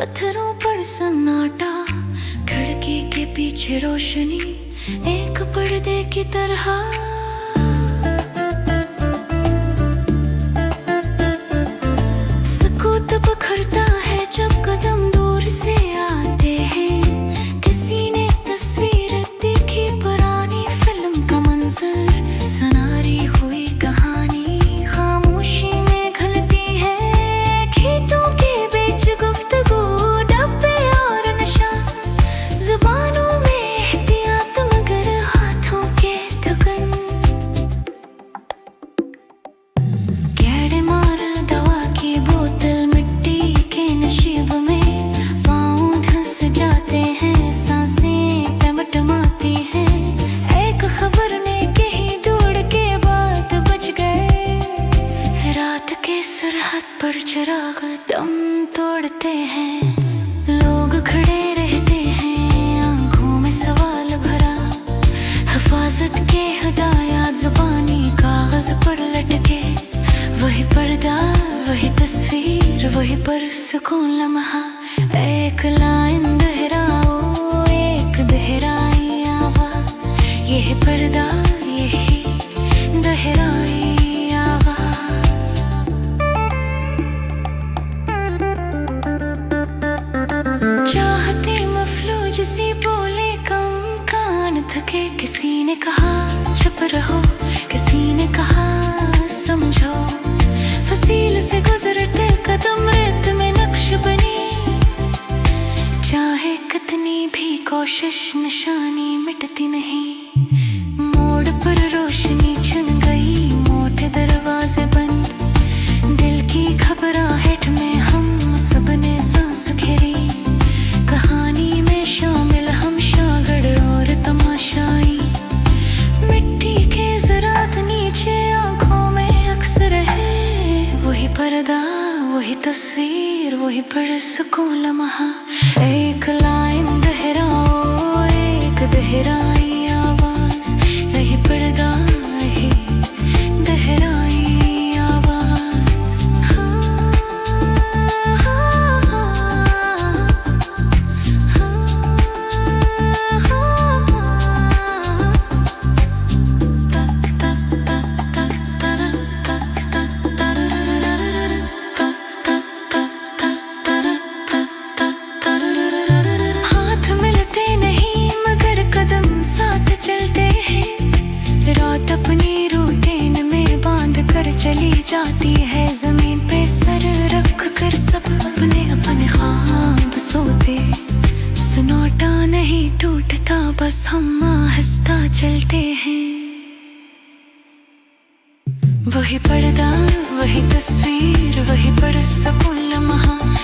पत्थरों पर सन्नाटा, खिड़की के पीछे रोशनी एक पर्दे की तरह। सुकूत बिखरता है जब कदम दूर से आते हैं। किसी ने तस्वीर देखी, पुरानी फिल्म का मंजर, सुनारी हुई कहानी खामोशी में घुलती है। खेतों के बीच गुफ्तगू, डब्बे और नशा, जुबानों में एहतियात मगर हाथों के थकन। गैड़े मार दवा की बोतल मिट्टी के नशीब में, पाँव धंस जाते हैं, सांसें टमटमाती हैं। एक खबर ने कही, दौड़ के बाद बच गए। रात के सरहद पर चिराग दम तोड़ते हैं। लोग खड़े रहते हैं, आंखों में सवाल भरा। हिफाजत के हिदायत जुबानी कागज पर लटके। वही पर्दा, वही तस्वीर, वही पुरसुकून लम्हा। एक लाइन दोहराओ, एक दोहराई आवाज। यही पर्दा, यही दोहराई आवाज। चाहते मफलूज सी बोले, कम कान थके। किसी ने कहा चुप रहो, किसी ने कहा समझो। फसील से गुजरते कदम रेत में नक्श बनी। चाहे कितनी भी कोशिश, निशानी मिटती नहीं। मोड़ पर रोशनी छिन गई, मोटे दरवाजे बंद। दिल की घबराहट में हम सबने सांस घेरी। कहानी में शामिल हम शागिर्द और तमाशाई। मिट्टी के ज़रात नीचे आंखों में अक्सर है। वही पर्दा, वही तस्वीर, वही पुरसुकून लम्हा। एक लाइन दोहराओ, एक दोहराई आवाज। यही पर्दा, यही दोहराई आवाज। हाथ मिलते नहीं मगर कदम साथ चलते हैं। रात अपनी रूटीन में बांध कर चली जाती है। जमीन पे सर रख कर सब अपने अपने ख्वाब सोते। सन्नाटा नहीं टूटता, बस हम आहिस्ता चलते हैं। वही पर्दा, वही तस्वीर, वही पुरसुकून लम्हा।